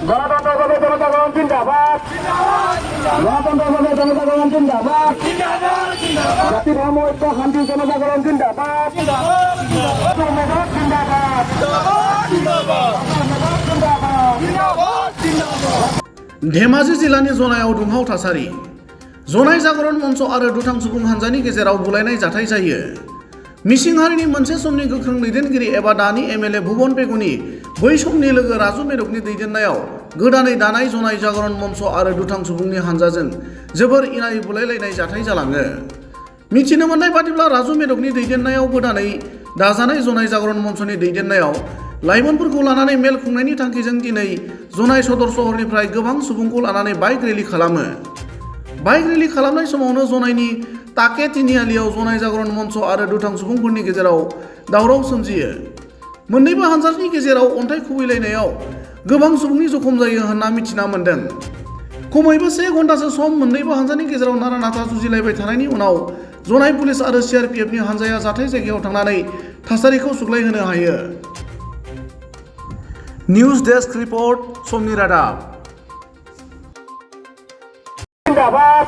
গণতন্ত্রভাবে জনতাগণ জিন্দাবাদ, গণতন্ত্রভাবে জনতাগণ জিন্দাবাদ, জাতি ধর্ম ঐক্য শান্তি জনতাগণ জিন্দাবাদ, মেধক জিন্দাবাদ, धेमाजि जिल्लानि जनायाव दुंहाव थासारि जनाय जागरण मन्च आरो दुथां सुबुं हान्जानि गेजेराव बुलायनाय जाथाय जायो। मिसिं हारिनि मोनसे समनि गोख्रों दैदेनगिरि एबा दानि एमएलए भुबन पेगुनि बै समनि लोगो राजु मेदकनि दैदेननायाव गोदानै दानाय जनाय जागरण मन्च आरो दुथां सुबुंनि हान्जाजों जोबोर इनाय बुलायलायनाय जाथाय जालाङो। मिथिनो मोननाय बादिब्ला राजु मेदकनि दैदेननायाव गोदानै दाजानाय जनाय जागरण मन्चनि दैदेननायाव लाइमोनफोरखौ लानानै मेल खुंनायनि थांखिजों दिनै जनाय सदर सहरनिफ्राय गोबां सुबुंखौ लानानै बाइक रेलि खालामो। बाइक रेलि खालामनाय समावनो जनायनि ताके तिनिआलियाव जनाय जागरण मन्च आरो दुथां सुबुंफोरनि गेजेराव दावराव सोमजियो। मोन्नैबो हान्जानि गेजेराव अन्थाइ खुबैलायनायाव गोबां सुबुंनि जखम जायो होनना मिथिना मोन्दों। खमैबो 1 घन्टासो सम मोन्नैबो हान्जानि गेजेराव नारा नाथा जुजिलायबाय थानायनि उनाव जनाय पुलिस आरो सिआरपिएफनि हान्जाया जाथाय जायगायाव थांनानै थासारिखौ सुग्लायहोनो हायो। निउज डेस्क रिपर्ट समनि रादाब। জিন্দাবাদ,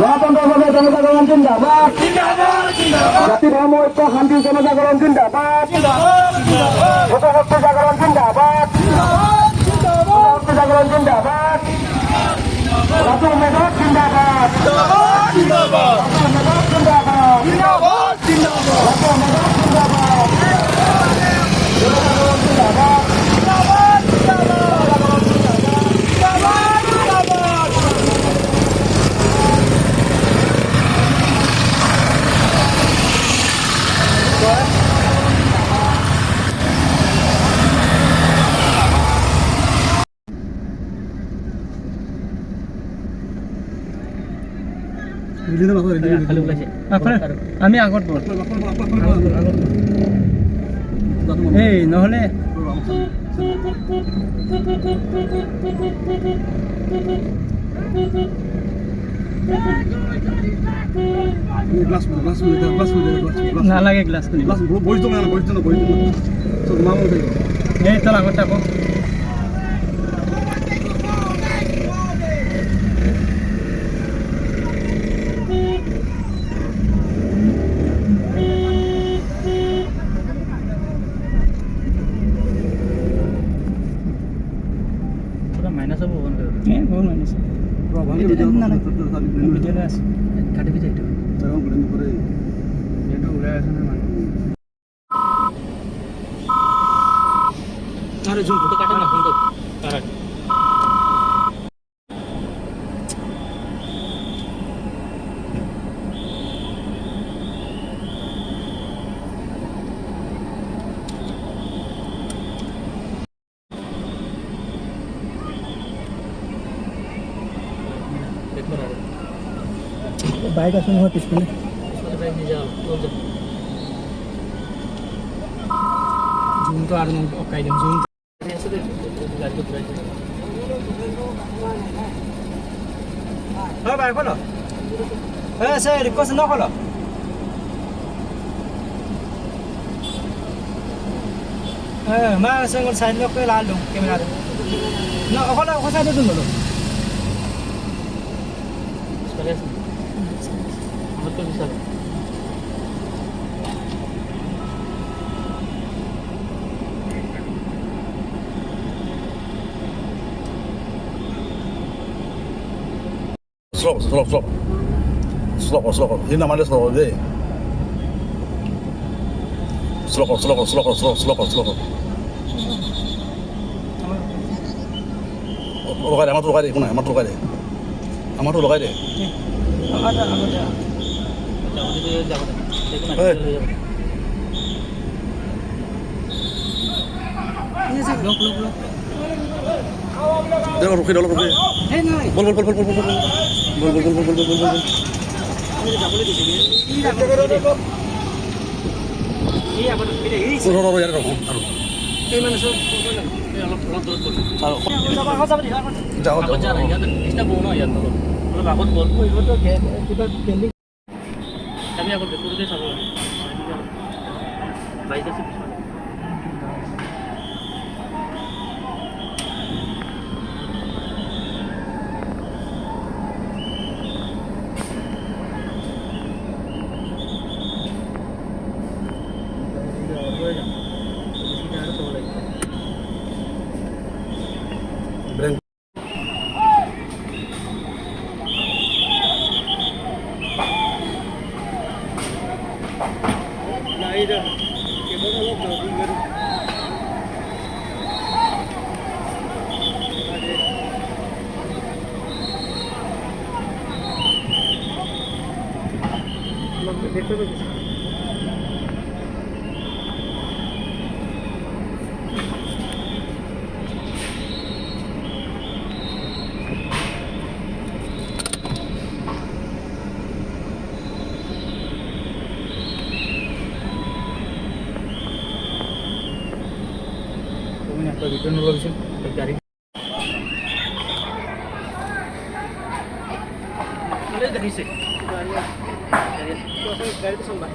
গণতন্ত্রভাবে জনতাগণ জিন্দাবাদ, জাতি ধর্ম ঐক্য শান্তি জনতাগণ জিন্দাবাদ, ভোটভক্তি জাগরণ জিন্দাবাদ, ভোটভক্তি জাগরণ জিন্দাবাদ, রাজু মেধক জিন্দাবাদ, রাজু মেধক জিন্দাবাদ, রাজু মেধক জিন্দাবাদ, জনতাগণ জিন্দাবাদ। আমি আগত এই নহলে নালাগে গ্লাস এই চল আগত থাকো। মাইনাস হবো বহুত মাইনাস ভিডিওতে আছে কাটি দিছে এটা এটা উড়ে আসে না মানে আরে জুম ফটো কাটে না ফোন তো তারা বাইক আছে নহয় পিছফালে বাইক নিয়ে যাও জুমটো আৰু অকাই দিম জুম আছে দে গাড়ীটো ঘূৰাই দিম হয় বাইক খোল হয় আছে ৰিকোয়েস্ট নকল মা সঙ্গে সাইড লক করে লাল দম ক্যামেরা না ওখানে ওখানে সাইডে দিন বলো तो विशाल Slow. Ini namanya slow deh. Slow. Lokai deh, kuna, amat lokai deh. Ada. Ruki. Bol. আমি আগত দেখোতে চাব বাইক আছে ভিতরে নলগিছিল গাড়ি দেখিছে গাড়িতে চলবা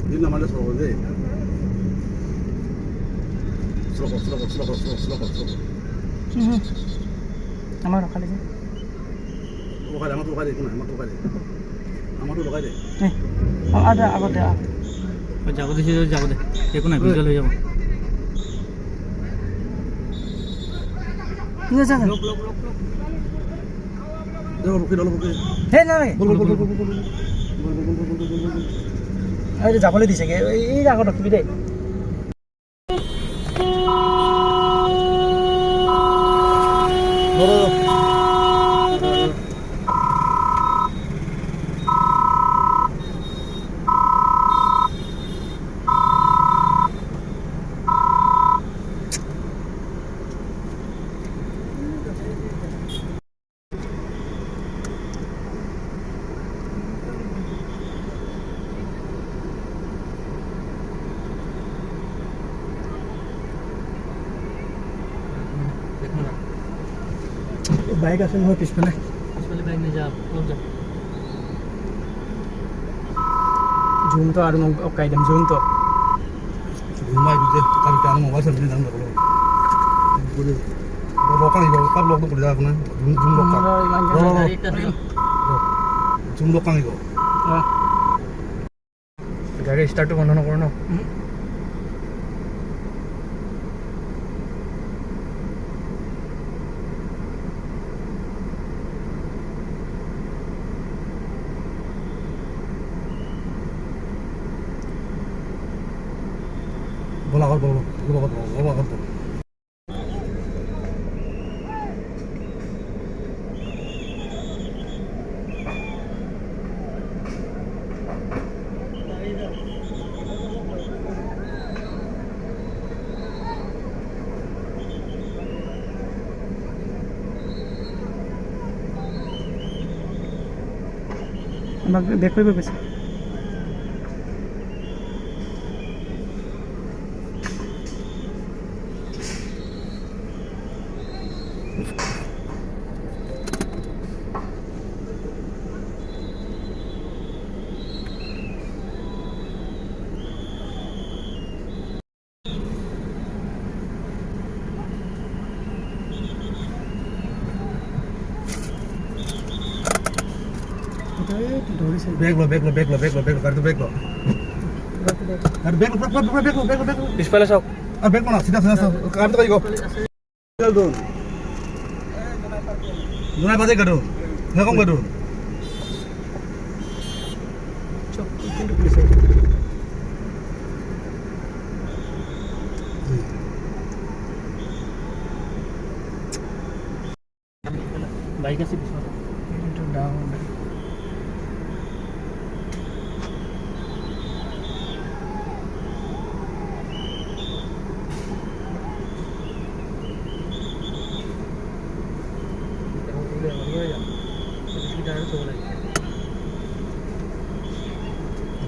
Hindi naman na solo deh. Slow. আমার রখালে যে Lokal, amat lokal deh, kuna, amat lokal deh. Amat lokal deh. ada আগতে যাব দিছি যাব দে একো না ভিজুয়াল হয়ে যাব ঠিক আছে Jangan rugi dulu rugi. হে না রে Bol. এই যাবলৈ দিছে এই আগত ৰখিবি দে বাইক আছে নহয় পিছফালে বাইক নিয়ে যা জুম তো আর অকাই দেম জুম তো Rumah itu kami kan mau wasan ini nang kalau. Boleh. Lokal itu, kap lok tu boleh dah kan. Jum lokal. Jum lokal itu. গাড়ি স্টার্ট বন্ধ নকৰো ন Bola. আমাক বেক কৰিব কৈছে Bag lo. Kar tu bag lo. পিছফালে চাওক Bag mana? Sida. Kar tu kau go. Jaldun. Dunai baze kadun. Ngakom kadun. চক কিন্তু পুলিশ বাইক আছে পিছফালে কিন্তু down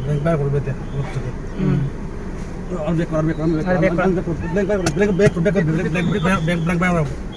Bag bag boleh bete. Bag bag.